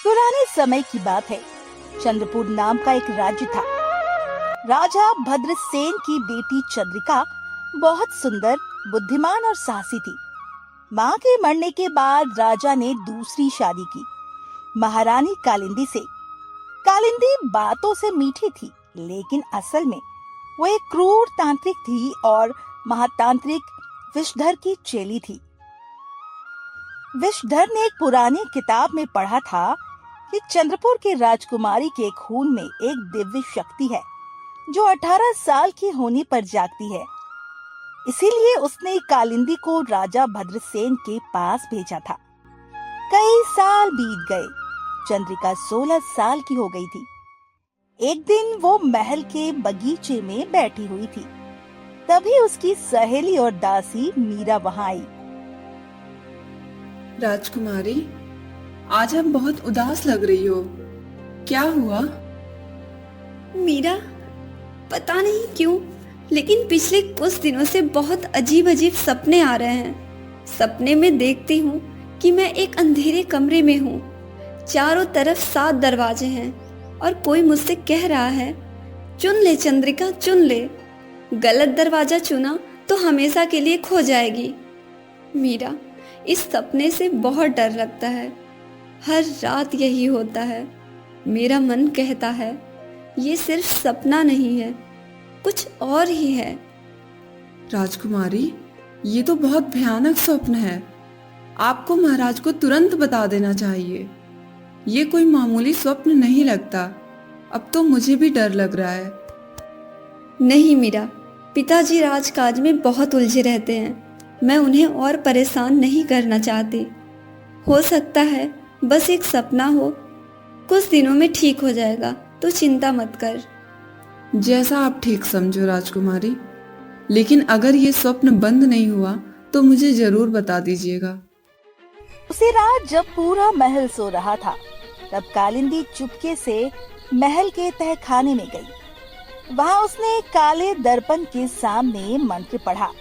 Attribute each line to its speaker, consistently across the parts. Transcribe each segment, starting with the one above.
Speaker 1: पुराने समय की बात है। चंद्रपुर नाम का एक राज्य था। राजा भद्रसेन की बेटी चंद्रिका बहुत सुंदर, बुद्धिमान और साहसी थी। माँ के मरने के बाद राजा ने दूसरी शादी की, महारानी कालिंदी से। कालिंदी बातों से मीठी थी, लेकिन असल में वो एक क्रूर तांत्रिक थी और महातांत्रिक विषधर की चेली थी। विषधर ने एक पुरानी किताब में पढ़ा था कि चंद्रपुर की राजकुमारी के खून में एक दिव्य शक्ति है जो 18 साल की होने पर जागती है। इसीलिए उसने कालिंदी को राजा भद्रसेन के पास भेजा था। कई साल बीत गए। चंद्रिका 16 साल की हो गई थी। एक दिन वो महल के बगीचे में बैठी हुई थी। तभी उसकी सहेली और दासी मीरा वहां आई।
Speaker 2: राजकुमारी, आज आप बहुत उदास लग रही हो। क्या हुआ?
Speaker 3: मीरा, पता नहीं क्यों, लेकिन पिछले कुछ दिनों से बहुत अजीब अजीब सपने आ रहे हैं। सपने में देखती हूँ कि मैं एक अंधेरे कमरे में हूँ। चारों तरफ 7 दरवाजे हैं और कोई मुझसे कह रहा है, चुन ले चंद्रिका, चुन ले। गलत दरवाजा चुना तो हमेशा के लिए खो जाएगी। मीरा, इस सपने से बहुत डर लगता है। हर रात यही होता है। मेरा मन कहता है ये सिर्फ सपना नहीं है, कुछ और ही है।
Speaker 2: राजकुमारी, ये तो बहुत भयानक स्वप्न है। आपको महाराज को तुरंत बता देना चाहिए। ये कोई मामूली स्वप्न नहीं लगता। अब तो मुझे भी डर लग रहा है।
Speaker 3: नहीं मीरा, पिताजी राजकाज में बहुत उलझे रहते हैं। मैं उन्हें और परेशान नहीं करना चाहती। हो सकता है बस एक सपना हो, कुछ दिनों में ठीक हो जाएगा, तो चिंता मत कर।
Speaker 2: जैसा आप ठीक समझो राजकुमारी, लेकिन अगर ये स्वप्न बंद नहीं हुआ तो मुझे जरूर बता दीजिएगा।
Speaker 1: उसी रात जब पूरा महल सो रहा था, तब कालिंदी चुपके से महल के तहखाने में गई। वहां उसने काले दर्पण के सामने मंत्र पढ़ा।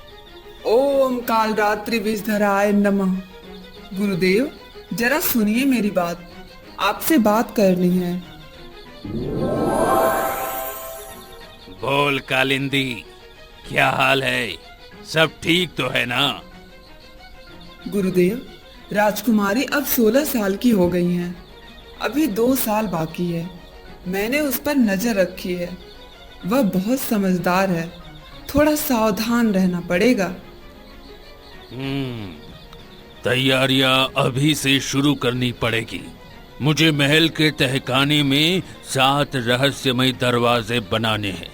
Speaker 2: ओम कालरात्रि विषधराय नमः। गुरुदेव, जरा सुनिए मेरी बात, आपसे बात करनी है।
Speaker 4: बोल कालिंदी, क्या हाल है? सब ठीक तो है ना?
Speaker 2: गुरुदेव, राजकुमारी अब 16 साल की हो गई हैं। अभी 2 साल बाकी है। मैंने उस पर नजर रखी है। वह बहुत समझदार है। थोड़ा सावधान रहना पड़ेगा।
Speaker 4: तैयारियां अभी से शुरू करनी पड़ेगी। मुझे महल के तहखाने में 7 रहस्यमय दरवाजे बनाने हैं।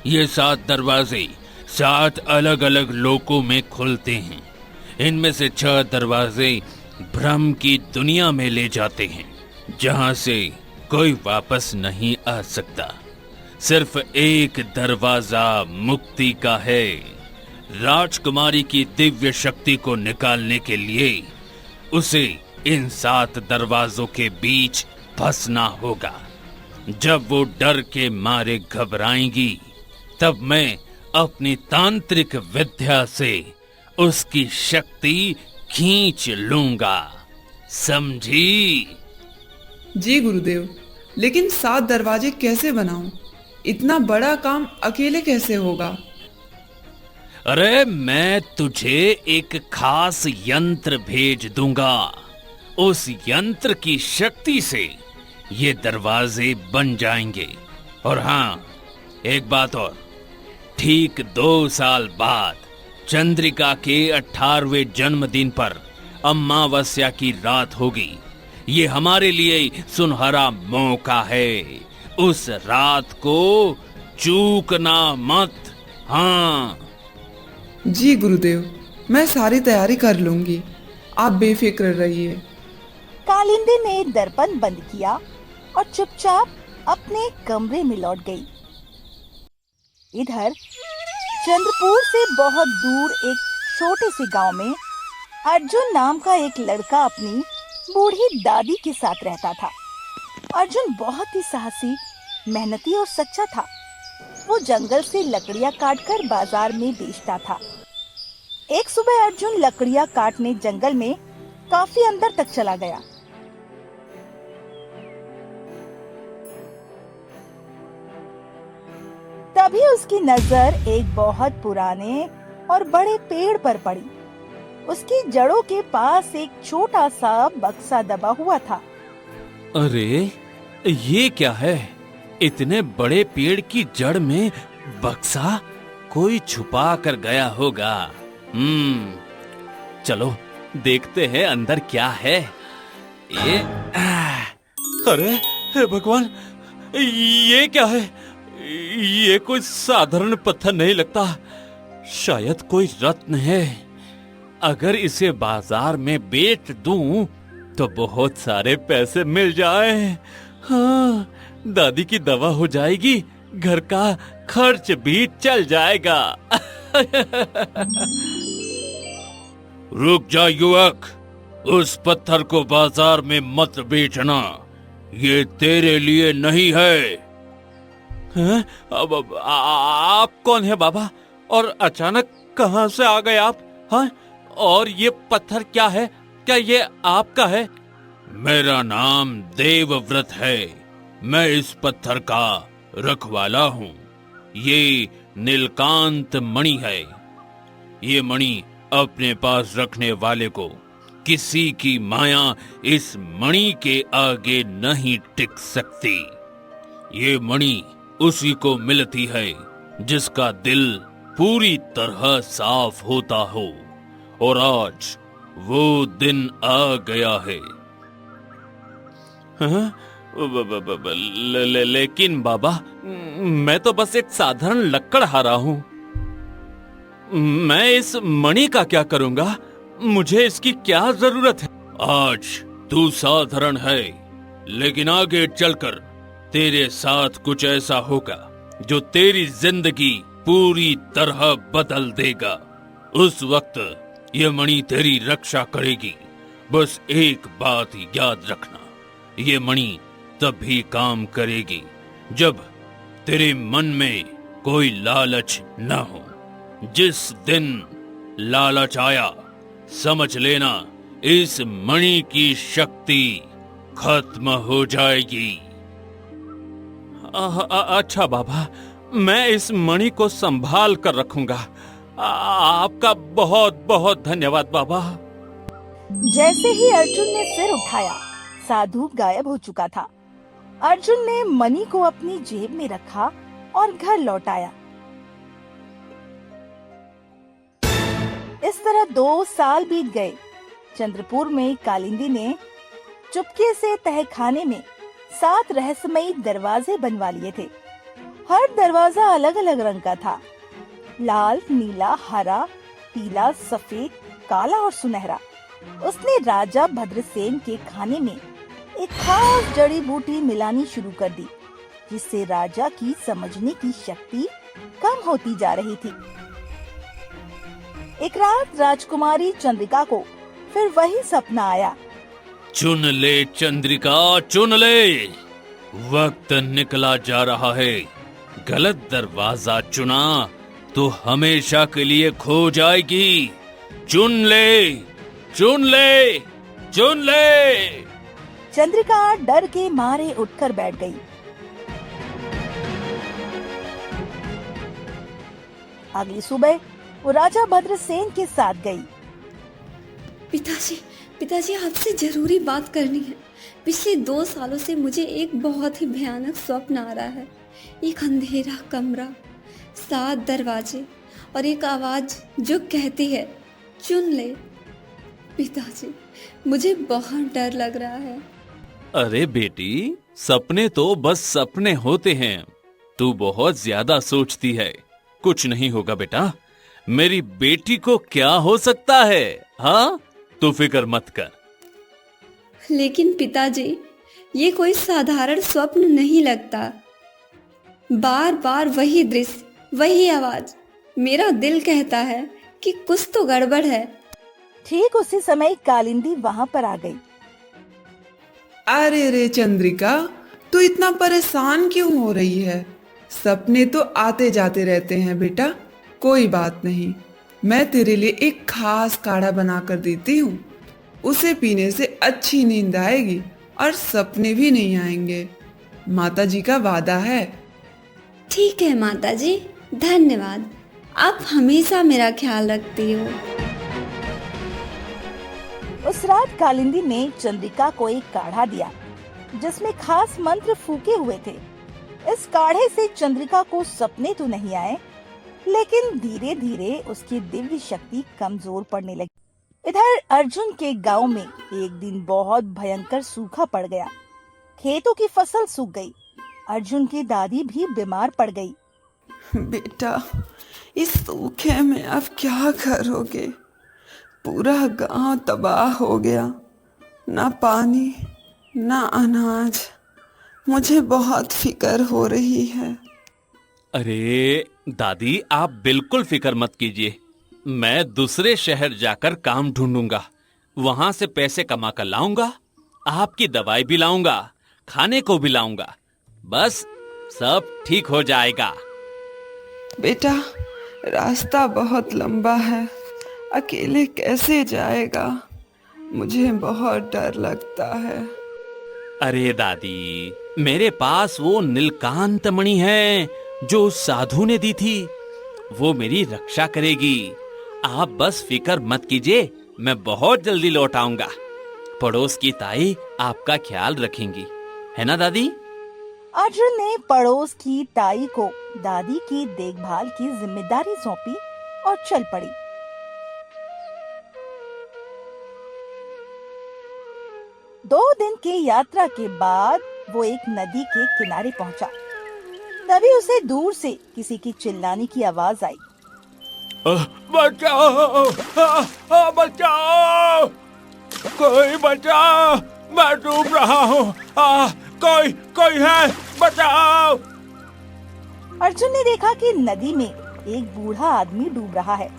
Speaker 4: ये 7 दरवाजे 7 अलग अलग लोकों में खुलते हैं। इनमें से 6 दरवाजे भ्रम की दुनिया में ले जाते हैं, जहां से कोई वापस नहीं आ सकता। सिर्फ एक दरवाजा मुक्ति का है। राजकुमारी की दिव्य शक्ति को निकालने के लिए उसे इन 7 दरवाजों के बीच फंसना होगा। जब वो डर के मारे घबराएंगी, तब मैं अपनी तांत्रिक विद्या से उसकी शक्ति खींच लूंगा। समझी?
Speaker 2: जी गुरुदेव, लेकिन 7 दरवाजे कैसे बनाऊं? इतना बड़ा काम अकेले कैसे होगा?
Speaker 4: अरे, मैं तुझे एक खास यंत्र भेज दूंगा। उस यंत्र की शक्ति से ये दरवाजे बन जाएंगे। और हाँ, एक बात और, ठीक 2 साल बाद चंद्रिका के 18वें जन्मदिन पर अमावस्या की रात होगी। ये हमारे लिए सुनहरा मौका है। उस रात को चूकना मत। हाँ
Speaker 2: जी गुरुदेव, मैं सारी तैयारी कर लूंगी। आप बेफिक्र रहिए।
Speaker 1: कालिंदी ने दर्पण बंद किया और चुपचाप अपने कमरे में लौट गई। इधर चंद्रपुर से बहुत दूर एक छोटे से गांव में अर्जुन नाम का एक लड़का अपनी बूढ़ी दादी के साथ रहता था। अर्जुन बहुत ही साहसी, मेहनती और सच्चा था। वो जंगल से लकड़ियां काटकर बाजार में बेचता था। एक सुबह अर्जुन लकड़ियां काटने जंगल में काफी अंदर तक चला गया। तभी उसकी नजर एक बहुत पुराने और बड़े पेड़ पर पड़ी। उसकी जड़ों के पास एक छोटा सा बक्सा दबा हुआ था।
Speaker 4: अरे ये क्या है? इतने बड़े पेड़ की जड़ में बक्सा? कोई छुपा कर गया होगा। चलो देखते हैं अंदर क्या है। ये अरे हे भगवान, ये क्या है? ये कोई साधारण पत्थर नहीं लगता, शायद कोई रत्न है। अगर इसे बाजार में बेच दूं तो बहुत सारे पैसे मिल जाए। हाँ, दादी की दवा हो जाएगी, घर का खर्च भी चल जाएगा। रुक जा युवक, उस पत्थर को बाजार में मत बेचना, ये तेरे लिए नहीं है। हैं? अब आप कौन है बाबा, और अचानक कहां से आ गए आप? हाँ? और ये पत्थर क्या है? क्या ये आपका है? मेरा नाम देवव्रत है, मैं इस पत्थर का रखवाला हूँ। ये नीलकांत मणि है। ये मणि अपने पास रखने वाले को किसी की माया इस मणि के आगे नहीं टिक सकती। ये मणि उसी को मिलती है जिसका दिल पूरी तरह साफ होता हो, और आज वो दिन आ गया है। हाँ? लेकिन बाबा, मैं तो बस एक साधारण लकड़हारा हूँ। मैं इस मणि का क्या करूंगा? मुझे इसकी क्या जरूरत है? आज तू साधारण है, लेकिन आगे चलकर तेरे साथ कुछ ऐसा होगा जो तेरी जिंदगी पूरी तरह बदल देगा। उस वक्त ये मणि तेरी रक्षा करेगी। बस एक बात याद रखना, ये मणि तभी काम करेगी जब तेरे मन में कोई लालच न हो। जिस दिन लालच आया, समझ लेना इस मणि की शक्ति खत्म हो जाएगी। अच्छा बाबा, मैं इस मणि को संभाल कर रखूंगा। आपका बहुत बहुत धन्यवाद बाबा।
Speaker 1: जैसे ही अर्जुन ने सिर उठाया, साधु गायब हो चुका था। अर्जुन ने मणि को अपनी जेब में रखा और घर लौट आया। इस तरह 2 साल बीत गए। चंद्रपुर में कालिंदी ने चुपके से तहखाने में 7 रहस्यमयी दरवाजे बनवा लिए थे। हर दरवाजा अलग अलग रंग का था, लाल, नीला, हरा, पीला, सफेद, काला और सुनहरा। उसने राजा भद्रसेन के खाने में एक खास जड़ी बूटी मिलानी शुरू कर दी, जिससे राजा की समझने की शक्ति कम होती जा रही थी। एक रात राजकुमारी चंद्रिका को फिर वही सपना आया।
Speaker 4: चुन ले चंद्रिका, चुन ले, वक्त निकला जा रहा है। गलत दरवाजा चुना तो हमेशा के लिए खो जाएगी। चुन ले, चुन ले, चुन ले।
Speaker 1: चंद्रिका डर के मारे उठकर बैठ गई। अगली सुबह वो राजा भद्रसेन के साथ गई।
Speaker 3: पिताजी, पिताजी आपसे जरूरी बात करनी है। पिछले 2 सालों से मुझे एक बहुत ही भयानक स्वप्न आ रहा है। एक अंधेरा कमरा, 7 दरवाजे और एक आवाज जो कहती है चुन ले। पिताजी, मुझे बहुत डर लग रहा है।
Speaker 4: अरे बेटी, सपने तो बस सपने होते हैं। तू बहुत ज्यादा सोचती है। कुछ नहीं होगा बेटा, मेरी बेटी को क्या हो सकता है? हाँ, तू फिक्र मत कर।
Speaker 3: लेकिन पिताजी, ये कोई साधारण स्वप्न नहीं लगता। बार बार वही दृश्य, वही आवाज। मेरा दिल कहता है कि कुछ तो गड़बड़ है।
Speaker 1: ठीक उसी समय कालिंदी वहाँ पर आ गई।
Speaker 2: अरे रे चंद्रिका, तू इतना परेशान क्यों हो रही है? सपने तो आते जाते रहते हैं बेटा, कोई बात नहीं। मैं तेरे लिए एक खास काढ़ा बना कर देती हूँ। उसे पीने से अच्छी नींद आएगी और सपने भी नहीं आएंगे। माता जी का वादा है।
Speaker 3: ठीक है माता जी, धन्यवाद। आप हमेशा मेरा ख्याल रखती हो।
Speaker 1: उस रात कालिंदी ने चंद्रिका को एक काढ़ा दिया जिसमें खास मंत्र फूके हुए थे। इस काढ़े से चंद्रिका को सपने तो नहीं आए, लेकिन धीरे धीरे उसकी दिव्य शक्ति कमजोर पड़ने लगी। इधर अर्जुन के गांव में एक दिन बहुत भयंकर सूखा पड़ गया। खेतों की फसल सूख गई। अर्जुन की दादी भी बीमार पड़ गई।
Speaker 2: बेटा, इस सूखे में अब क्या करोगे? पूरा गांव तबाह हो गया, ना पानी ना अनाज। मुझे बहुत फिक्र हो रही है।
Speaker 4: अरे दादी, आप बिल्कुल फिक्र मत कीजिए। मैं दूसरे शहर जाकर काम ढूंढूंगा, वहां से पैसे कमा कर लाऊंगा, आपकी दवाई भी लाऊंगा, खाने को भी लाऊंगा। बस सब ठीक हो जाएगा।
Speaker 2: बेटा, रास्ता बहुत लंबा है, अकेले कैसे जाएगा? मुझे बहुत डर लगता है।
Speaker 4: अरे दादी, मेरे पास वो नीलकांत मणि है जो उस साधु ने दी थी। वो मेरी रक्षा करेगी। आप बस फिक्र मत कीजिए, मैं बहुत जल्दी लौट आऊंगा। पड़ोस की ताई आपका ख्याल रखेंगी, है ना दादी?
Speaker 1: अर्जुन ने पड़ोस की ताई को दादी की देखभाल की जिम्मेदारी सौंपी और चल पड़ी। दो दिन की यात्रा के बाद वो एक नदी के किनारे पहुंचा। तभी उसे दूर से किसी की चिल्लाने की आवाज आई।
Speaker 4: बचाओ! बचाओ! कोई बचाओ! मैं डूब रहा हूँ! कोई है! बचाओ!
Speaker 1: अर्जुन ने देखा कि नदी में एक बूढ़ा आदमी डूब रहा है।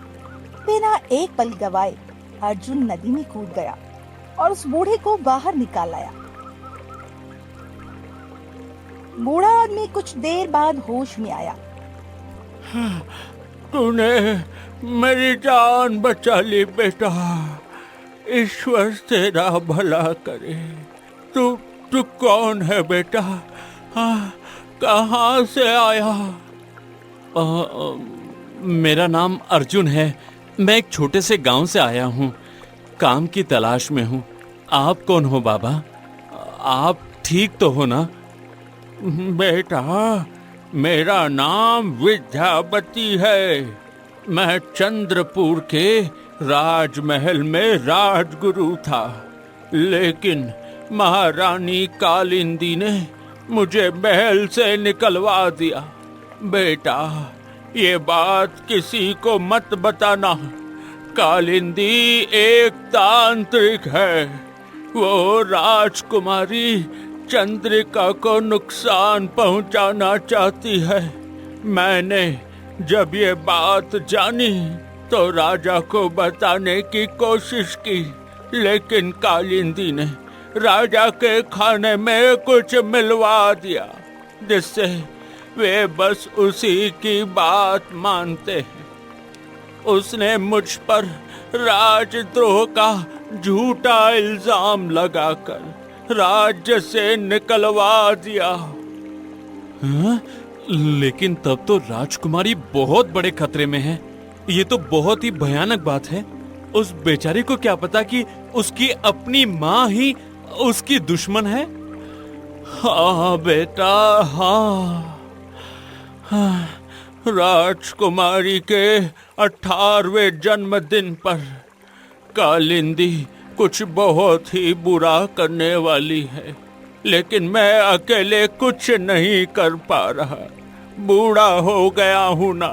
Speaker 1: बिना एक पल गवाए अर्जुन नदी में कूद गया और उस बूढ़े को बाहर निकाल लाया। बूढ़ा आदमी कुछ देर बाद होश में आया।
Speaker 4: तूने मेरी जान बचा ली बेटा। ईश्वर तेरा भला करे। तू कौन है बेटा? कहाँ से आया? मेरा नाम अर्जुन है। मैं एक छोटे से गांव से आया हूँ, काम की तलाश में हूँ। आप कौन हो बाबा? आप ठीक तो हो ना? बेटा, मेरा नाम विद्यापति है। मैं चंद्रपुर के राजमहल में राजगुरु था, लेकिन महारानी कालिंदी ने मुझे महल से निकलवा दिया। बेटा, ये बात किसी को मत बताना। कालिंदी एक तांत्रिक है। वो राजकुमारी चंद्रिका को नुकसान पहुंचाना चाहती है। मैंने जब ये बात जानी तो राजा को बताने की कोशिश की, लेकिन कालिंदी ने राजा के खाने में कुछ मिलवा दिया, जिससे वे बस उसी की बात मानते हैं। उसने मुझ पर राजद्रोह का झूठा इल्जाम लगाकर राज्य से निकलवा दिया। हाँ? लेकिन तब तो राजकुमारी बहुत बड़े खतरे में है। ये तो बहुत ही भयानक बात है। उस बेचारी को क्या पता कि उसकी अपनी माँ ही उसकी दुश्मन है। हाँ बेटा, हाँ। राजकुमारी के 18वें जन्मदिन पर कालिंदी कुछ बहुत ही बुरा करने वाली है, लेकिन मैं अकेले कुछ नहीं कर पा रहा। बूढ़ा हो गया हूं ना,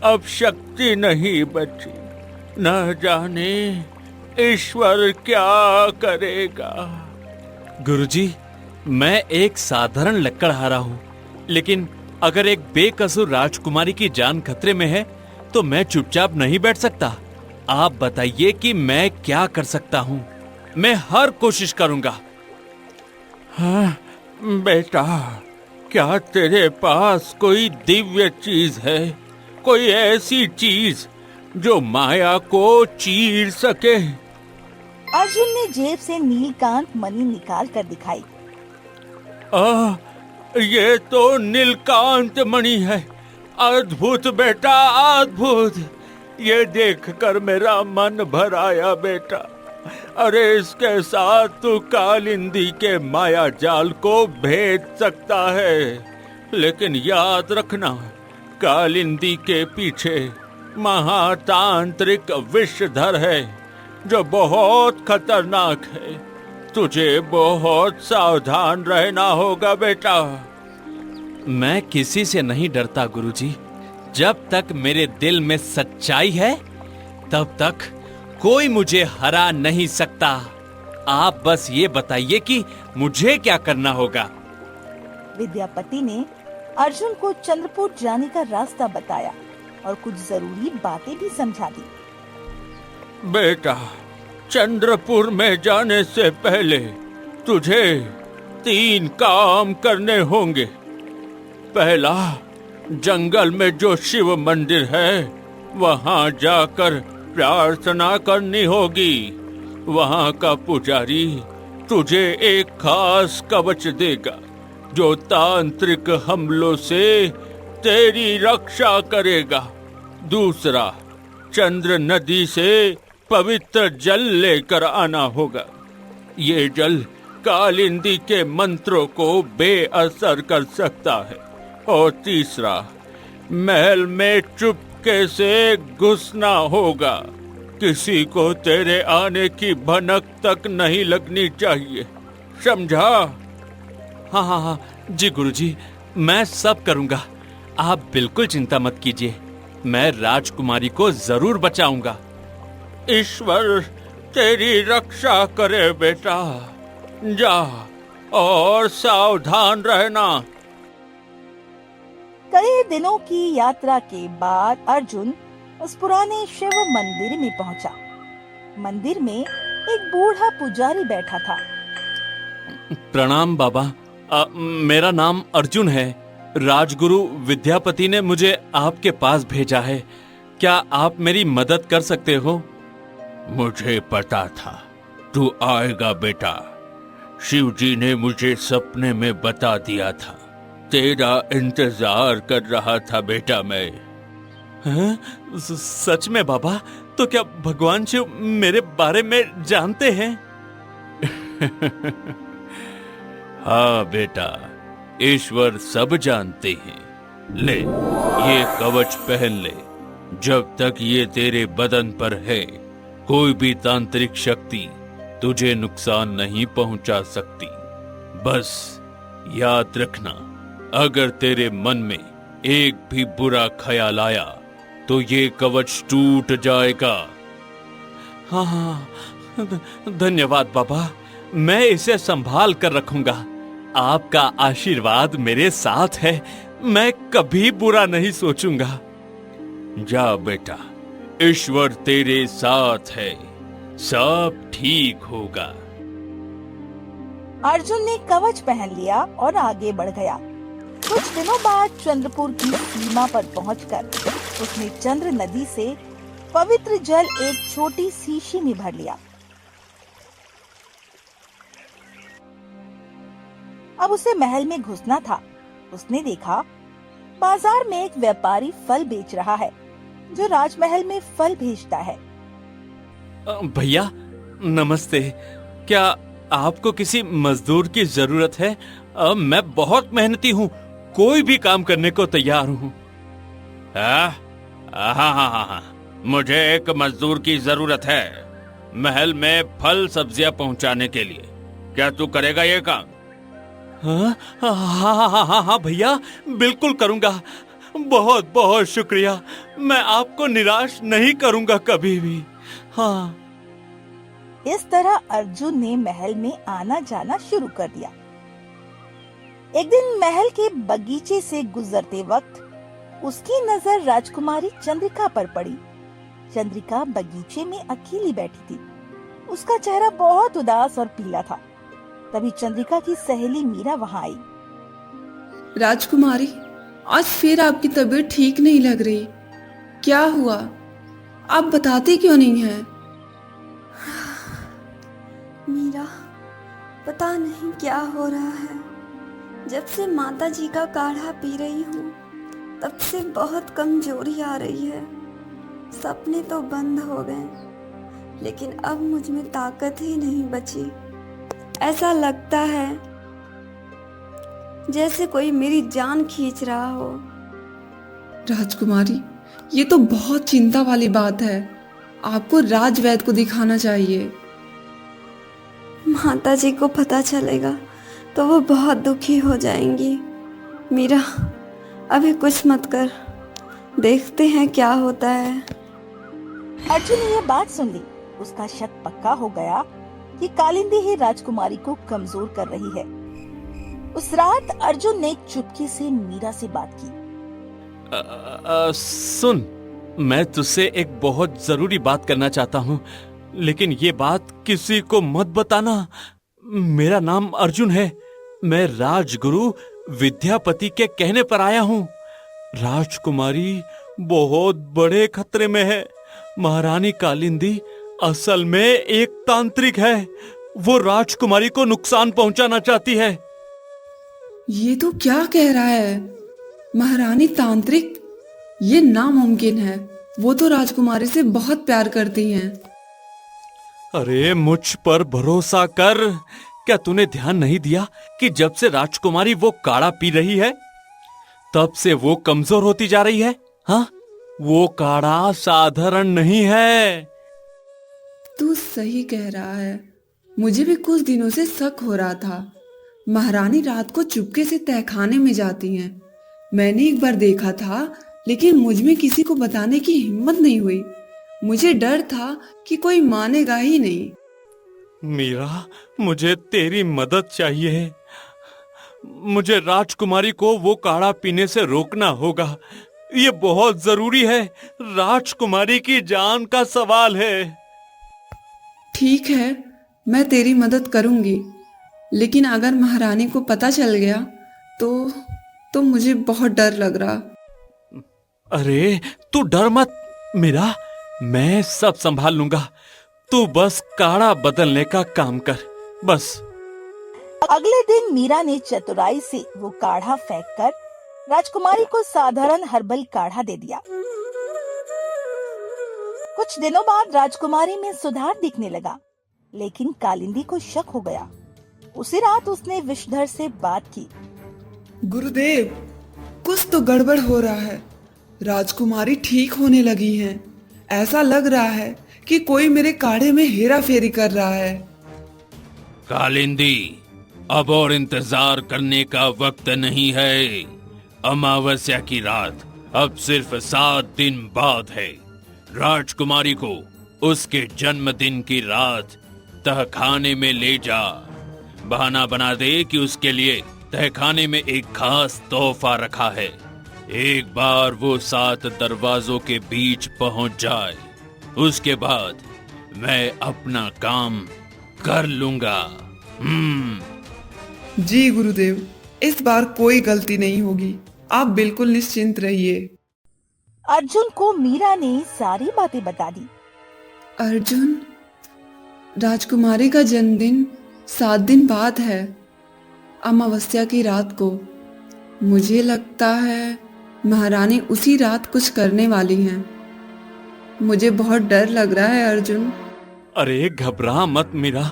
Speaker 4: अब शक्ति नहीं बची। न जाने ईश्वर क्या करेगा। गुरुजी, मैं एक साधारण लकड़हारा हूँ, लेकिन अगर एक बेकसूर राजकुमारी की जान खतरे में है तो मैं चुपचाप नहीं बैठ सकता। आप बताइए कि मैं क्या कर सकता हूँ। मैं हर कोशिश करूंगा। हाँ बेटा, क्या तेरे पास कोई दिव्य चीज है? कोई ऐसी चीज जो माया को चीर सके?
Speaker 1: अर्जुन ने जेब से नीलकांत मणि निकाल कर दिखाई।
Speaker 4: ये तो नीलकांत मणि है। अद्भुत बेटा, अद्भुत। ये देखकर मेरा मन भर आया बेटा। अरे इसके साथ तू कालिंदी के माया जाल को भेद सकता है, लेकिन याद रखना, कालिंदी के पीछे महातांत्रिक विषधर है जो बहुत खतरनाक है। तुझे बहुत सावधान रहना होगा बेटा।
Speaker 5: मैं किसी से नहीं डरता गुरुजी। जब तक मेरे दिल में सच्चाई है तब तक कोई मुझे हरा नहीं सकता। आप बस ये बताइए कि मुझे क्या करना होगा।
Speaker 1: विद्यापति ने अर्जुन को चंद्रपुर जाने का रास्ता बताया और कुछ जरूरी बातें भी समझा दी।
Speaker 4: बेटा, चंद्रपुर में जाने से पहले तुझे 3 काम करने होंगे। पहला, जंगल में जो शिव मंदिर है वहां जाकर प्रार्थना करनी होगी। वहां का पुजारी तुझे एक खास कवच देगा जो तांत्रिक हमलों से तेरी रक्षा करेगा। दूसरा, चंद्र नदी से पवित्र जल लेकर आना होगा। ये जल कालिंदी के मंत्रों को बेअसर कर सकता है। और तीसरा, महल में चुपके से घुसना होगा। किसी को तेरे आने की भनक तक नहीं लगनी चाहिए, समझा?
Speaker 5: हाँ हाँ हाँ जी गुरुजी, मैं सब करूंगा। आप बिल्कुल चिंता मत कीजिए, मैं राजकुमारी को जरूर बचाऊंगा।
Speaker 4: ईश्वर तेरी रक्षा करे बेटा। जा और सावधान रहना।
Speaker 1: कई दिनों की यात्रा के बाद अर्जुन उस पुराने शिव मंदिर में पहुंचा। मंदिर में एक बूढ़ा पुजारी बैठा था।
Speaker 5: प्रणाम बाबा, मेरा नाम अर्जुन है। राजगुरु विद्यापति ने मुझे आपके पास भेजा है। क्या आप मेरी मदद कर सकते हो?
Speaker 4: मुझे पता था तू आएगा बेटा। शिव जी ने मुझे सपने में बता दिया था। तेरा इंतजार कर रहा था बेटा मैं।
Speaker 5: हैं? सच में बाबा? तो क्या भगवान शिव मेरे बारे में जानते हैं?
Speaker 4: हाँ बेटा, ईश्वर सब जानते हैं। ले, ये कवच पहन ले। जब तक ये तेरे बदन पर है, कोई भी तांत्रिक शक्ति तुझे नुकसान नहीं पहुंचा सकती। बस याद रखना, अगर तेरे मन में एक भी बुरा ख्याल आया तो ये कवच टूट जाएगा।
Speaker 5: हाँ हाँ, धन्यवाद बाबा, मैं इसे संभाल कर रखूंगा। आपका आशीर्वाद मेरे साथ है, मैं कभी बुरा नहीं सोचूंगा।
Speaker 4: जा बेटा, ईश्वर तेरे साथ है, सब ठीक होगा।
Speaker 1: अर्जुन ने कवच पहन लिया और आगे बढ़ गया। कुछ दिनों बाद चंद्रपुर की सीमा पर पहुंचकर उसने चंद्र नदी से पवित्र जल एक छोटी शीशी में भर लिया। अब उसे महल में घुसना था। उसने देखा बाजार में एक व्यापारी फल बेच रहा है जो राजमहल में फल भेजता है।
Speaker 5: भैया नमस्ते, क्या आपको किसी मजदूर की जरूरत है? मैं बहुत मेहनती हूँ, कोई भी काम करने को तैयार हूँ।
Speaker 4: हाँ, मुझे एक मजदूर की जरूरत है महल में फल सब्जियां पहुंचाने के लिए। क्या तू करेगा ये काम?
Speaker 5: हाँ हाँ हाँ हाँ हाँ भैया, बिल्कुल करूँगा। बहुत बहुत शुक्रिया, मैं आपको निराश नहीं करूँगा कभी भी। हाँ।
Speaker 1: इस तरह अर्जुन ने महल में आना जाना शुरू कर दिया। एक दिन महल के बगीचे से गुजरते वक्त उसकी नजर राजकुमारी चंद्रिका पर पड़ी। चंद्रिका बगीचे में अकेली बैठी थी। उसका चेहरा बहुत उदास और पीला था। तभी चंद्रिका की सहेली मीरा वहां आई।
Speaker 2: राजकुमारी, आज फिर आपकी तबीयत ठीक नहीं लग रही, क्या हुआ? आप बताते क्यों नहीं हैं?
Speaker 3: मीरा, पता नहीं क्या हो रहा है। जब से माता जी का काढ़ा पी रही हूँ तब से बहुत कमजोरी आ रही है। सपने तो बंद हो गए, लेकिन अब मुझ में ताकत ही नहीं बची। ऐसा लगता है जैसे कोई मेरी जान खींच रहा हो।
Speaker 2: राजकुमारी, ये तो बहुत चिंता वाली बात है। आपको राजवैद्य को दिखाना चाहिए।
Speaker 3: माता जी को पता चलेगा तो वो बहुत दुखी हो जाएंगी। मीरा, अभी कुछ मत कर, देखते हैं क्या होता है।
Speaker 1: अर्जुन ने यह बात सुन ली। उसका शक पक्का हो गया कि कालिंदी ही राजकुमारी को कमजोर कर रही है। उस रात अर्जुन ने चुपके से मीरा से बात की।
Speaker 5: सुन, मैं तुझसे एक बहुत जरूरी बात करना चाहता हूँ, लेकिन ये बात किसी को मत बताना। मेरा नाम अर्जुन है। मैं राजगुरु विद्यापति के कहने पर आया हूँ। राजकुमारी बहुत बड़े खतरे में है। महारानी कालिंदी असल में एक तांत्रिक है। वो राजकुमारी को नुकसान पहुंचाना चाहती है।
Speaker 2: ये तो क्या कह रहा है? महारानी तांत्रिक? ये नामुमकिन है। वो तो राजकुमारी से बहुत प्यार करती हैं।
Speaker 5: अरे मुझ पर भरोसा कर। क्या तूने ध्यान नहीं दिया कि जब से राजकुमारी वो काढ़ा पी रही है तब से वो कमजोर होती जा रही है? हाँ, वो काढ़ा साधारण नहीं है।
Speaker 2: तू सही कह रहा है। मुझे भी कुछ दिनों से शक हो रहा था। महारानी रात को चुपके से तहखाने में जाती हैं। मैंने एक बार देखा था, लेकिन मुझ में किसी को बताने की हिम्मत नहीं हुई। मुझे डर था कि कोई मानेगा ही नहीं।
Speaker 5: मीरा, मुझे तेरी मदद चाहिए। मुझे राजकुमारी को वो काढ़ा पीने से रोकना होगा। ये बहुत जरूरी है। राजकुमारी की जान का सवाल है।
Speaker 2: ठीक है, मैं तेरी मदद करूंगी, लेकिन अगर महारानी को पता चल गया तो मुझे बहुत डर लग रहा।
Speaker 5: अरे तू डर मत मीरा, मैं सब संभाल लूंगा। तू बस काढ़ा बदलने का काम कर, बस।
Speaker 1: अगले दिन मीरा ने चतुराई से वो काढ़ा फेंककर राजकुमारी को साधारण हर्बल काढ़ा दे दिया। कुछ दिनों बाद राजकुमारी में सुधार दिखने लगा, लेकिन कालिंदी को शक हो गया। उसी रात उसने विषधर से बात की।
Speaker 2: गुरुदेव, कुछ तो गड़बड़ हो रहा है। राजकुमारी ठीक होने लगी हैं। ऐसा लग रहा है कि कोई मेरे काढ़े में हेरा फेरी कर रहा है।
Speaker 4: कालिंदी, अब और इंतजार करने का वक्त नहीं है। अमावस्या की रात अब सिर्फ 7 दिन बाद है। राजकुमारी को उसके जन्मदिन की रात तहखाने में ले जा। बहाना बना दे कि उसके लिए तहखाने में एक खास तोहफा रखा है। एक बार वो 7 दरवाजों के बीच पहुंच जाए, उसके बाद मैं अपना काम कर लूंगा।
Speaker 2: जी गुरुदेव, इस बार कोई गलती नहीं होगी। आप बिल्कुल निश्चिंत रहिए।
Speaker 1: अर्जुन को मीरा ने सारी बातें बता दी।
Speaker 2: अर्जुन, राजकुमारी का जन्मदिन 7 दिन बाद है, अमावस्या की रात को। मुझे लगता है महारानी उसी रात कुछ करने वाली हैं। मुझे बहुत डर लग रहा है अर्जुन।
Speaker 5: अरे घबरा मत मीरा,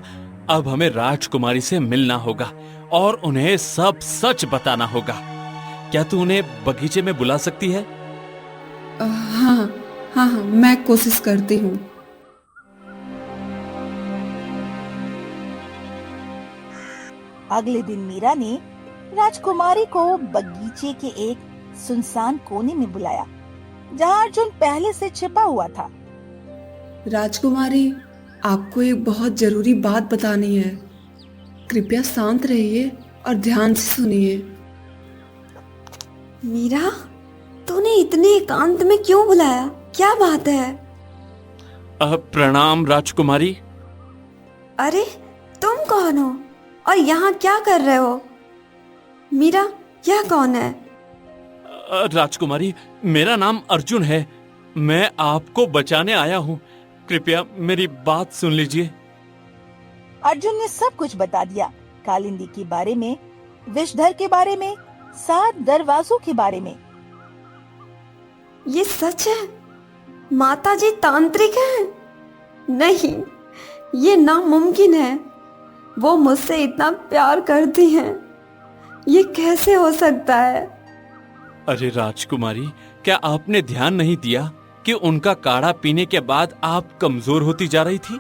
Speaker 5: अब हमें राजकुमारी से मिलना होगा और उन्हें सब सच बताना होगा। क्या तू उन्हें बगीचे में बुला सकती है?
Speaker 2: हाँ, मैं कोशिश करती हूँ।
Speaker 1: अगले दिन मीरा ने राजकुमारी को बगीचे के एक सुनसान कोने में बुलाया, जहाँ अर्जुन पहले से छिपा हुआ था।
Speaker 2: राजकुमारी, आपको एक बहुत जरूरी बात बतानी है। कृपया शांत रहिए और ध्यान से सुनिए।
Speaker 3: मीरा, तूने इतने एकांत में क्यों बुलाया? क्या बात है?
Speaker 5: प्रणाम राजकुमारी।
Speaker 3: अरे तुम कौन हो और यहाँ क्या कर रहे हो? मीरा, यह कौन है?
Speaker 5: राजकुमारी, मेरा नाम अर्जुन है। मैं आपको बचाने आया हूँ। कृपया मेरी बात सुन लीजिए।
Speaker 1: अर्जुन ने सब कुछ बता दिया, कालिंदी के बारे में विषधर के बारे में, 7 दरवाजों के बारे में।
Speaker 3: ये सच है? माता जी तांत्रिक हैं? नहीं, ये नामुमकिन है। वो मुझसे इतना प्यार करती हैं, ये कैसे हो सकता है?
Speaker 5: अरे राजकुमारी, क्या आपने ध्यान नहीं दिया कि उनका काढ़ा पीने के बाद आप कमजोर होती जा रही थी?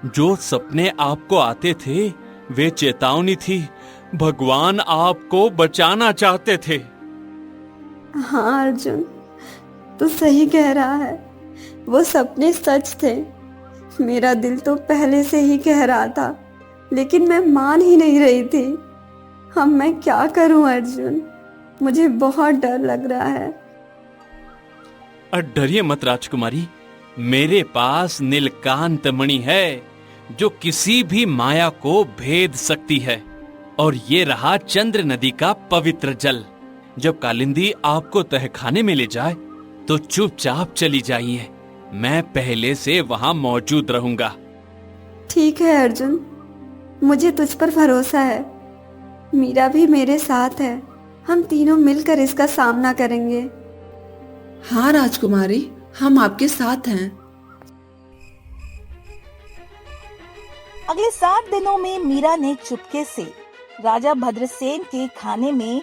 Speaker 5: जो सपने आपको आते थे वे चेतावनी थी। भगवान आपको बचाना चाहते थे।
Speaker 3: हाँ अर्जुन, तू सही कह रहा है। वो सपने सच थे। मेरा दिल तो पहले से ही कह रहा था, लेकिन मैं मान ही नहीं रही थी। अब मैं क्या करूं अर्जुन? मुझे बहुत डर लग रहा है।
Speaker 5: डरिए मत राजकुमारी, मेरे पास नीलकांत मणि है जो किसी भी माया को भेद सकती है। और ये रहा चंद्र नदी का पवित्र जल। जब कालिंदी आपको तहखाने में ले जाए तो चुपचाप चली जाइए, मैं पहले से वहां मौजूद रहूंगा।
Speaker 3: ठीक है अर्जुन, मुझे तुझ पर भरोसा है। मीरा भी मेरे साथ है। हम तीनों मिलकर इसका सामना करेंगे।
Speaker 2: हाँ राजकुमारी, हम आपके साथ हैं।
Speaker 1: अगले 7 दिनों में मीरा ने चुपके से राजा भद्रसेन के खाने में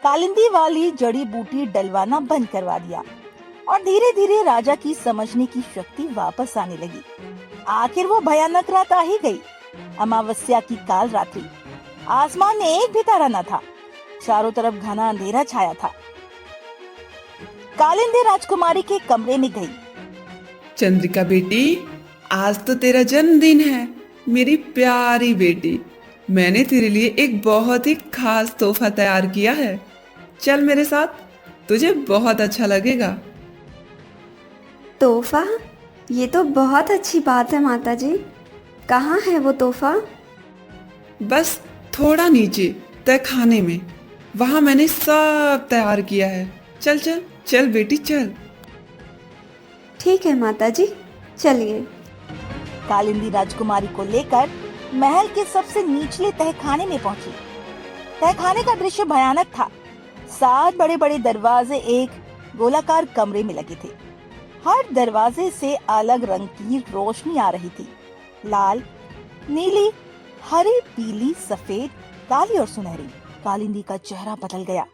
Speaker 1: कालिंदी वाली जड़ी बूटी डलवाना बंद करवा दिया और धीरे धीरे राजा की समझने की शक्ति वापस आने लगी। आखिर वो भयानक रात आ ही गई। अमावस्या की काल रात्रि। आसमान में एक भी तारा न था। चारों तरफ घना अंधेरा छाया था। कालिंदी राजकुमारी के कमरे में गई।
Speaker 2: चंद्रिका बेटी, आज तो तेरा जन्मदिन है मेरी प्यारी बेटी। मैंने तेरे लिए एक बहुत ही खास तोहफा तैयार किया है। चल मेरे साथ, तुझे बहुत अच्छा लगेगा।
Speaker 3: तोहफा? ये तो बहुत अच्छी बात है माता जी। कहाँ है वो तोहफा?
Speaker 2: बस थोड़ा नीचे तहखाने में, वहां मैंने सब तैयार किया है। चल चल चल बेटी चल।
Speaker 3: ठीक है माता जी, चलिए।
Speaker 1: कालिंदी राजकुमारी को लेकर महल के सबसे निचले तहखाने में पहुंची। तहखाने का दृश्य भयानक था। 7 बड़े बड़े दरवाजे एक गोलाकार कमरे में लगे थे। हर दरवाजे से अलग रंग की रोशनी आ रही थी। लाल, नीली, हरी, पीली, सफेद, काली और सुनहरी। कालिंदी का चेहरा बदल गया।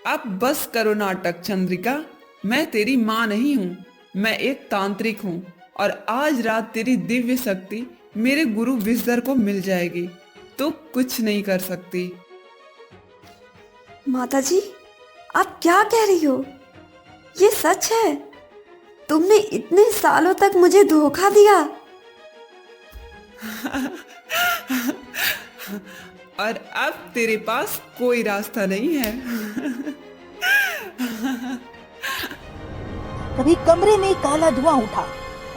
Speaker 2: अब बस करो नाटक चंद्रिका। मैं तेरी माँ नहीं हूँ, मैं एक तांत्रिक हूँ और आज रात तेरी दिव्य शक्ति मेरे गुरु विषधर को मिल जाएगी तो कुछ नहीं कर सकती।
Speaker 3: माता जी, आप क्या कह रही हो? ये सच है? तुमने इतने सालों तक मुझे धोखा दिया।
Speaker 2: और अब तेरे पास कोई रास्ता नहीं है।
Speaker 1: तभी कमरे में काला धुआं उठा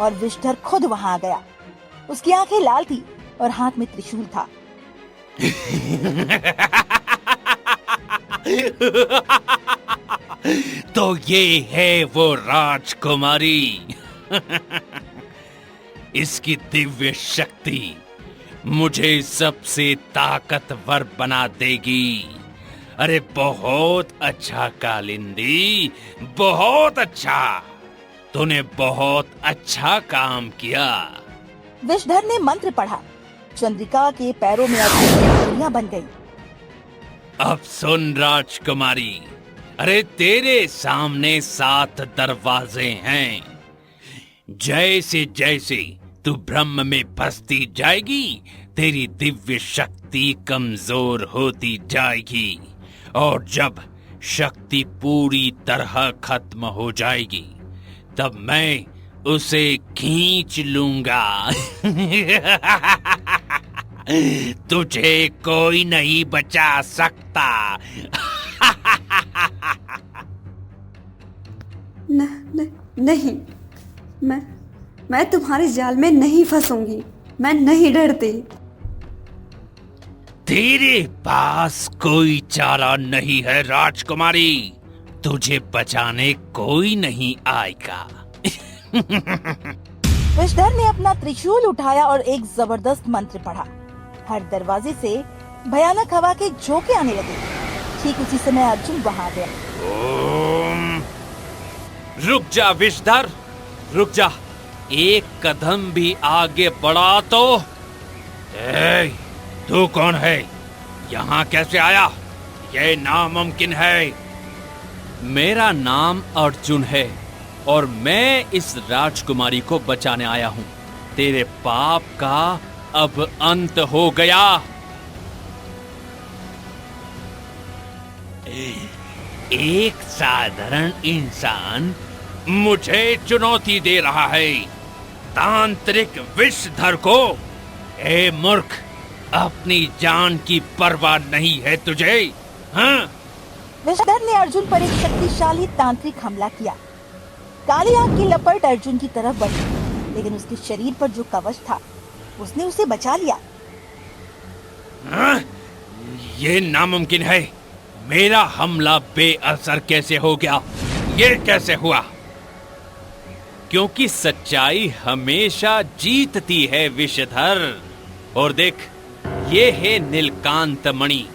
Speaker 1: और विषधर खुद वहां आ गया। उसकी आंखें लाल थी और हाथ में त्रिशूल था।
Speaker 4: तो ये है वो राजकुमारी। इसकी दिव्य शक्ति मुझे सबसे ताकतवर बना देगी। अरे बहुत अच्छा कालिंदी, बहुत अच्छा। तूने बहुत अच्छा काम किया।
Speaker 1: विषधर ने मंत्र पढ़ा। चंद्रिका के पैरों में दुनिया बन गई।
Speaker 4: अब सुन राजकुमारी, अरे तेरे सामने 7 दरवाजे हैं। जैसे जैसे तू ब्रह्म में फंसती जाएगी, तेरी दिव्य शक्ति कमजोर होती जाएगी और जब शक्ति पूरी तरह खत्म हो जाएगी तब मैं उसे खींच लूंगा। तुझे कोई नहीं बचा सकता।
Speaker 3: नहीं, मैं तुम्हारे जाल में नहीं फंसूंगी। मैं नहीं डरती।
Speaker 4: तेरे पास कोई चारा नहीं है राजकुमारी। तुझे बचाने कोई नहीं आएगा।
Speaker 1: विषधर ने अपना त्रिशूल उठाया और एक जबरदस्त मंत्र पढ़ा। हर दरवाजे से भयानक हवा के झोंके आने लगे। ठीक उसी समय अर्जुन वहां आ गया।
Speaker 5: ओम! रुक जा विषधर, रुक जा। एक कदम भी आगे बढ़ा तो।
Speaker 4: ए, तू कौन है? यहाँ कैसे आया? ये नामुमकिन है।
Speaker 5: मेरा नाम अर्जुन है और मैं इस राजकुमारी को बचाने आया हूँ। तेरे पाप का अब अंत हो गया।
Speaker 4: एक साधारण इंसान मुझे चुनौती दे रहा है, तांत्रिक विषधर को। ए मूर्ख, अपनी जान की परवाह नहीं है तुझे? हाँ?
Speaker 1: विषधर ने अर्जुन पर एक शक्तिशाली तांत्रिक हमला किया। काली आग की लपट अर्जुन की तरफ बढ़ी, लेकिन उसके शरीर पर जो कवच था उसने उसे बचा लिया।
Speaker 4: हाँ? ये नामुमकिन है। मेरा हमला बेअसर कैसे हो गया? ये कैसे हुआ?
Speaker 5: क्योंकि सच्चाई हमेशा जीतती है विषधर। और देख, ये है नीलकांत मणि।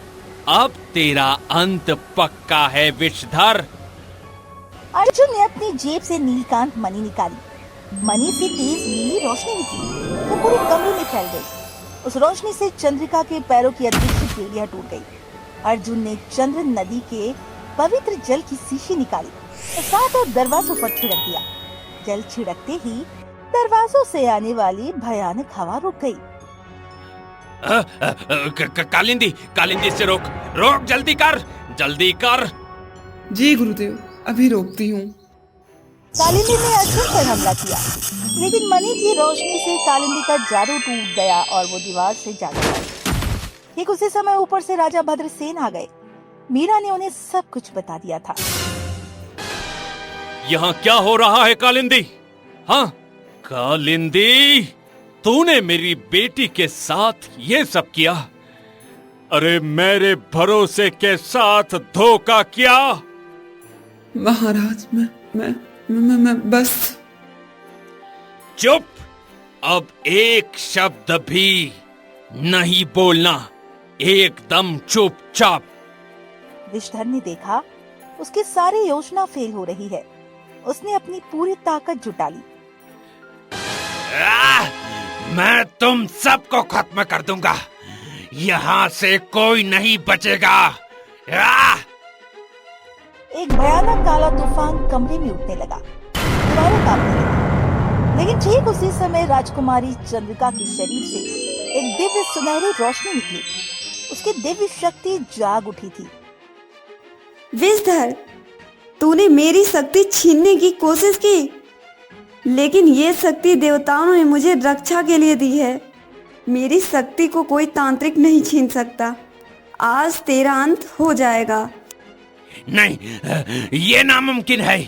Speaker 5: अब तेरा अंत पक्का है विषधर।
Speaker 1: अर्जुन ने अपनी जेब से नीलकांत मणि निकाली। मणि से तेज नीली रोशनी निकली जो पूरे कमरे में फैल गई। उस रोशनी से चंद्रिका के पैरों की अदृश्य बेड़ियां टूट गई। अर्जुन ने चंद्र नदी के पवित्र जल की शीशी निकाली और साथ और दरवाजों पर छिड़क दिया। जल छिड़कते ही दरवाजों से आने वाली भयानक हवा रुक गई।
Speaker 4: कालिंदी, कालिंदी से रोक, रोक, जल्दी कर, जल्दी कर।
Speaker 2: जी गुरुदेव, अभी रोकती हूँ।
Speaker 1: कालिंदी ने अर्जुन पर हमला किया, लेकिन मणि की रोशनी से कालिंदी का जादू टूट गया और वो दीवार से जा गिरा। ठीक उसी समय ऊपर से राजा भद्रसेन आ गए। मीरा ने उन्हें सब कुछ बता दिया था।
Speaker 5: यहाँ क्या हो रहा है कालिंदी? हाँ कालिंदी, तूने मेरी बेटी के साथ ये सब किया? अरे मेरे भरोसे के साथ धोखा किया।
Speaker 2: महाराज, मैं बस।
Speaker 4: चुप, अब एक शब्द भी नहीं बोलना, एकदम चुपचाप।
Speaker 1: विषधर ने देखा उसकी सारी योजना फेल हो रही है। उसने अपनी पूरी ताकत जुटा ली।
Speaker 4: मैं तुम सबको खत्म कर दूंगा, यहाँ से कोई नहीं बचेगा।
Speaker 1: एक भयानक काला तूफान कमरे में उठने लगा, दीवारें कांपने लगी। लेकिन ठीक उसी समय राजकुमारी चंद्रिका के शरीर से एक दिव्य सुनहरी रोशनी निकली। उसकी दिव्य शक्ति जाग उठी थी।
Speaker 3: विषधर, तूने मेरी शक्ति छीनने की कोशिश की, लेकिन ये शक्ति देवताओं ने मुझे रक्षा के लिए दी है। मेरी शक्ति को कोई तांत्रिक नहीं छीन सकता। आज तेरा अंत हो जाएगा।
Speaker 4: नहीं, ये नामुमकिन है।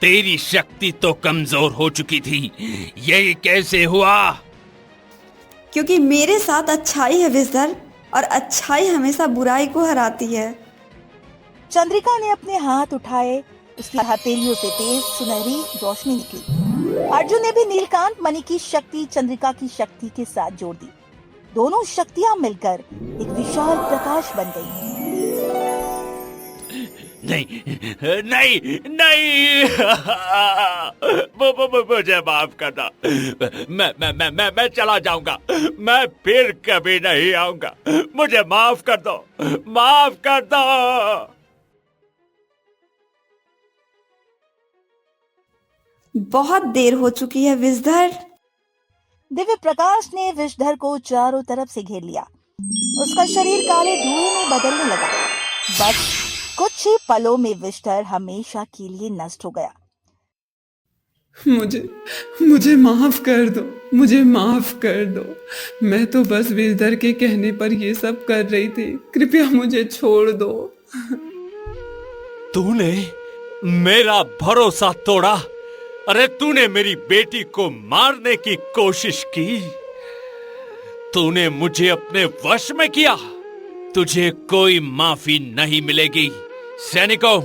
Speaker 4: तेरी शक्ति तो कमजोर हो चुकी थी, ये कैसे हुआ?
Speaker 3: क्योंकि मेरे साथ अच्छाई है विषधर, और अच्छाई हमेशा बुराई को हराती है।
Speaker 1: चंद्रिका ने अपने हाथ उठाए, उसकी हथेलियों से तेज सुनहरी रोशनी निकली। अर्जुन ने भी नीलकांत मणि की शक्ति चंद्रिका की शक्ति के साथ जोड़ दी। दोनों शक्तियां मिलकर एक विशाल प्रकाश बन गई।
Speaker 4: नहीं, नहीं, नहीं। मुझे माफ करना। मैं चला जाऊंगा। मैं फिर कभी नहीं आऊंगा। मुझे माफ कर दो, माफ कर दो।
Speaker 3: बहुत देर हो चुकी है विषधर।
Speaker 1: दिव्य प्रकाश ने विषधर को चारों तरफ से घेर लिया। उसका शरीर काले धुएं में बदलने लगा। बस कुछ ही पलों में विषधर हमेशा के लिए नष्ट हो गया।
Speaker 2: मुझे माफ कर दो, मुझे माफ कर दो। मैं तो बस विषधर के कहने पर ये सब कर रही थी। कृपया मुझे छोड़ दो।
Speaker 5: तूने मेरा भरोसा तोड़ा। अरे तूने मेरी बेटी को मारने की कोशिश की। तूने मुझे अपने वश में किया। तुझे कोई माफी नहीं मिलेगी। सैनिकों,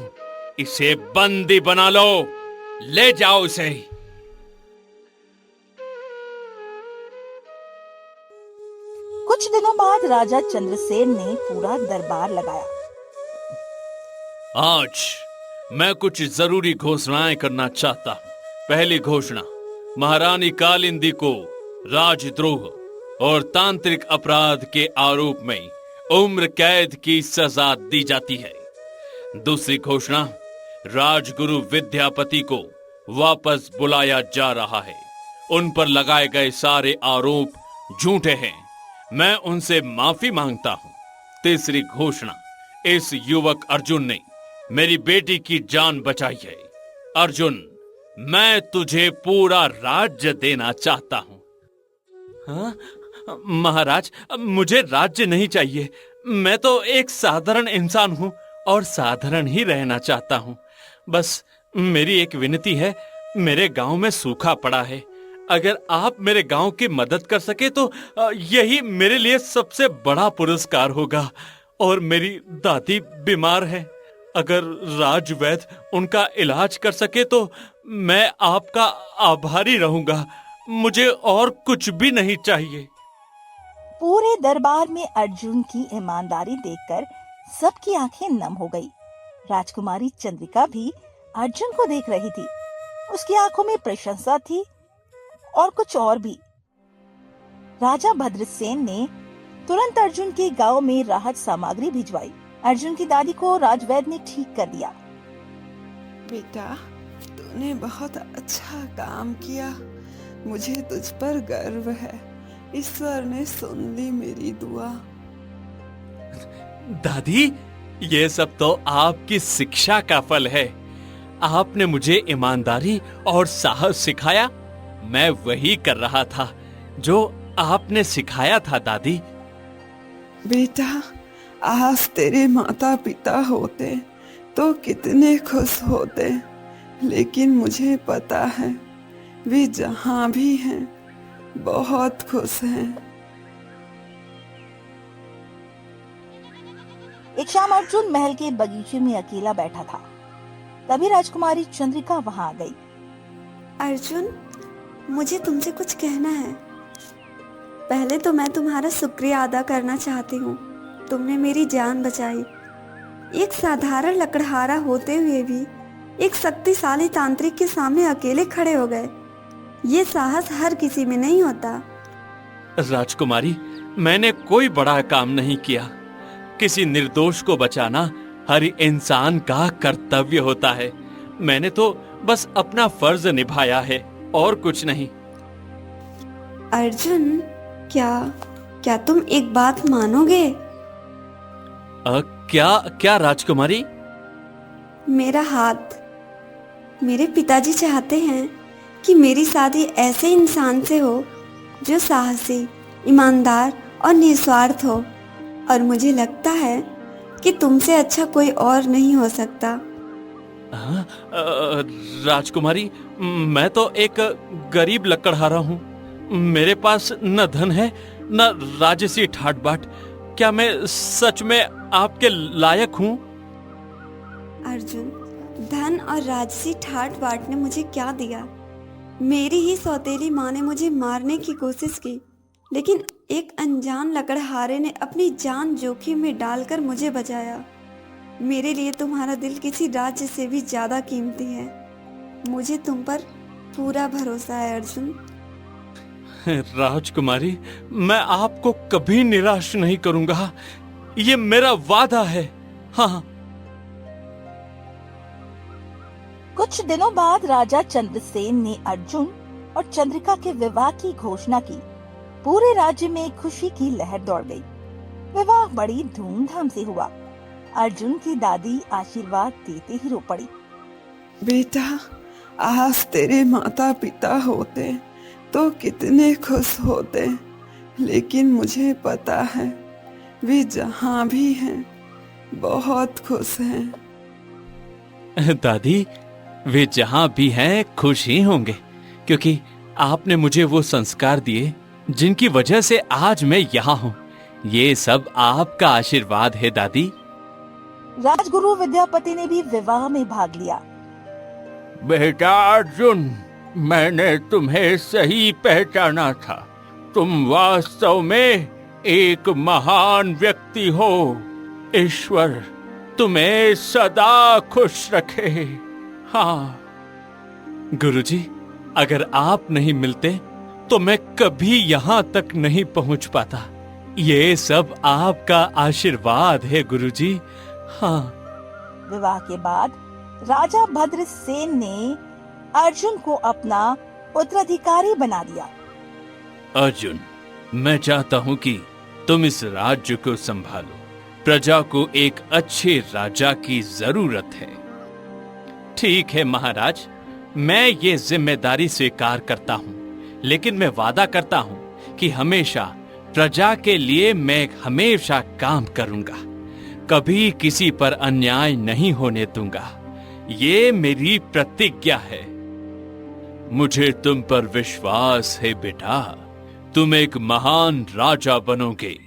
Speaker 5: इसे बंदी बना लो, ले जाओ इसे।
Speaker 1: कुछ दिनों बाद राजा चंद्रसेन ने पूरा दरबार लगाया।
Speaker 4: आज मैं कुछ जरूरी घोषणाएं करना चाहता हूँ। पहली घोषणा, महारानी कालिंदी को राजद्रोह और तांत्रिक अपराध के आरोप में उम्र कैद की सजा दी जाती है। दूसरी घोषणा, राजगुरु विद्यापति को वापस बुलाया जा रहा है। उन पर लगाए गए सारे आरोप झूठे हैं। मैं उनसे माफी मांगता हूं। तीसरी घोषणा, इस युवक अर्जुन ने मेरी बेटी की जान बचाई है। अर्जुन, मैं तुझे पूरा राज्य देना चाहता हूं। हाँ? महाराज, मुझे राज्य नहीं चाहिए। मैं तो एक साधारण इंसान हूं और साधारण ही रहना चाहता हूं। बस मेरी एक विनती है, मेरे गांव में सूखा पड़ा है। अगर आप मेरे गांव की मदद कर सके तो यही मेरे लिए सबसे बड़ा पुरस्कार होगा। और मेरी दादी बीमार है, अगर राजवैद्य उनका इलाज कर सके तो मैं आपका आभारी रहूंगा। मुझे और कुछ भी नहीं चाहिए।
Speaker 1: पूरे दरबार में अर्जुन की ईमानदारी देखकर सबकी आंखें नम हो गई। राजकुमारी चंद्रिका भी अर्जुन को देख रही थी। उसकी आंखों में प्रशंसा थी और कुछ और भी। राजा भद्रसेन ने तुरंत अर्जुन के गांव में राहत सामग्री भिजवाई। अर्जुन की दादी को राजवैद्य ने ठीक कर दिया।
Speaker 2: बेटा, तूने बहुत अच्छा काम किया। मुझे तुझ पर गर्व है। ईश्वर ने सुन ली मेरी दुआ।
Speaker 5: दादी, ये सब तो आपकी शिक्षा का फल है। आपने मुझे ईमानदारी और साहस सिखाया। मैं वही कर रहा था जो आपने सिखाया था दादी।
Speaker 2: बेटा, आज तेरे माता पिता होते तो कितने खुश होते, लेकिन मुझे पता है वे जहां भी हैं बहुत खुश हैं।
Speaker 1: एक शाम अर्जुन महल के बगीचे में अकेला बैठा था। तभी राजकुमारी चंद्रिका वहां आ गई।
Speaker 3: अर्जुन, मुझे तुमसे कुछ कहना है। पहले तो मैं तुम्हारा शुक्रिया अदा करना चाहती हूँ। तुमने मेरी जान बचाई। एक साधारण लकड़हारा होते हुए भी एक शक्तिशाली तांत्रिक के सामने अकेले खड़े हो गए। ये साहस हर किसी में नहीं होता।
Speaker 5: राजकुमारी, मैंने कोई बड़ा काम नहीं किया। किसी निर्दोष को बचाना हर इंसान का कर्तव्य होता है। मैंने तो बस अपना फर्ज निभाया है और कुछ नहीं।
Speaker 3: अर्जुन, क्या तुम एक बात मानोगे?
Speaker 5: क्या राजकुमारी?
Speaker 3: मेरा हाथ। मेरे पिताजी चाहते हैं कि मेरी शादी ऐसे इंसान से हो जो साहसी, ईमानदार और निस्वार्थ हो। और मुझे लगता है कि तुमसे अच्छा कोई और नहीं हो सकता।
Speaker 5: राजकुमारी, मैं तो एक गरीब लकड़हारा हूँ। मेरे पास न धन है न राजसी ठाट बाट। क्या मैं सच में आपके लायक हूँ?
Speaker 3: अर्जुन, धन और राजसी ठाट बाट ने मुझे क्या दिया? मेरी ही सौतेली माँ ने मुझे मारने की कोशिश की, लेकिन एक अनजान लकड़हारे ने अपनी जान जोखिम में डालकर मुझे बचाया। मेरे लिए तुम्हारा दिल किसी राज्य से भी ज्यादा कीमती है। मुझे तुम पर पूरा भरोसा है अर्जुन।
Speaker 5: राजकुमारी, मैं आपको कभी निराश नहीं करूंगा। ये मेरा वादा है। हाँ।
Speaker 1: कुछ दिनों बाद राजा चंद्रसेन ने अर्जुन और चंद्रिका के विवाह की घोषणा की। पूरे राज्य में खुशी की लहर दौड़ गई। विवाह बड़ी धूमधाम से हुआ। अर्जुन की दादी आशीर्वाद देते ही रो पड़ी।
Speaker 2: बेटा, आज तेरे माता पिता होते तो कितने खुश होते, लेकिन मुझे पता है वे जहां भी हैं बहुत खुश हैं।
Speaker 5: दादी, वे जहां भी हैं खुश ही होंगे, क्योंकि आपने मुझे वो संस्कार दिए जिनकी वजह से आज मैं यहाँ हूँ। ये सब आपका आशीर्वाद है दादी।
Speaker 1: राजगुरु विद्यापति ने भी विवाह में भाग लिया।
Speaker 4: बेटा अर्जुन, मैंने तुम्हें सही पहचाना था। तुम वास्तव में एक महान व्यक्ति हो। ईश्वर तुम्हें सदा खुश रखे। हाँ
Speaker 5: गुरुजी, अगर आप नहीं मिलते तो मैं कभी यहाँ तक नहीं पहुँच पाता। ये सब आपका आशीर्वाद है गुरुजी। हाँ।
Speaker 1: विवाह के बाद राजा भद्रसेन ने अर्जुन को अपना उत्तराधिकारी बना दिया।
Speaker 4: अर्जुन, मैं चाहता हूँ कि तुम इस राज्य को संभालो। प्रजा को एक अच्छे राजा की जरूरत है।
Speaker 5: ठीक है महाराज, मैं ये जिम्मेदारी स्वीकार करता हूँ, लेकिन मैं वादा करता हूँ कि हमेशा प्रजा के लिए मैं हमेशा काम करूंगा। कभी किसी पर अन्याय नहीं होने दूंगा। ये मेरी प्रतिज्ञा है।
Speaker 4: मुझे तुम पर विश्वास है बेटा। तुम एक महान राजा बनोगे।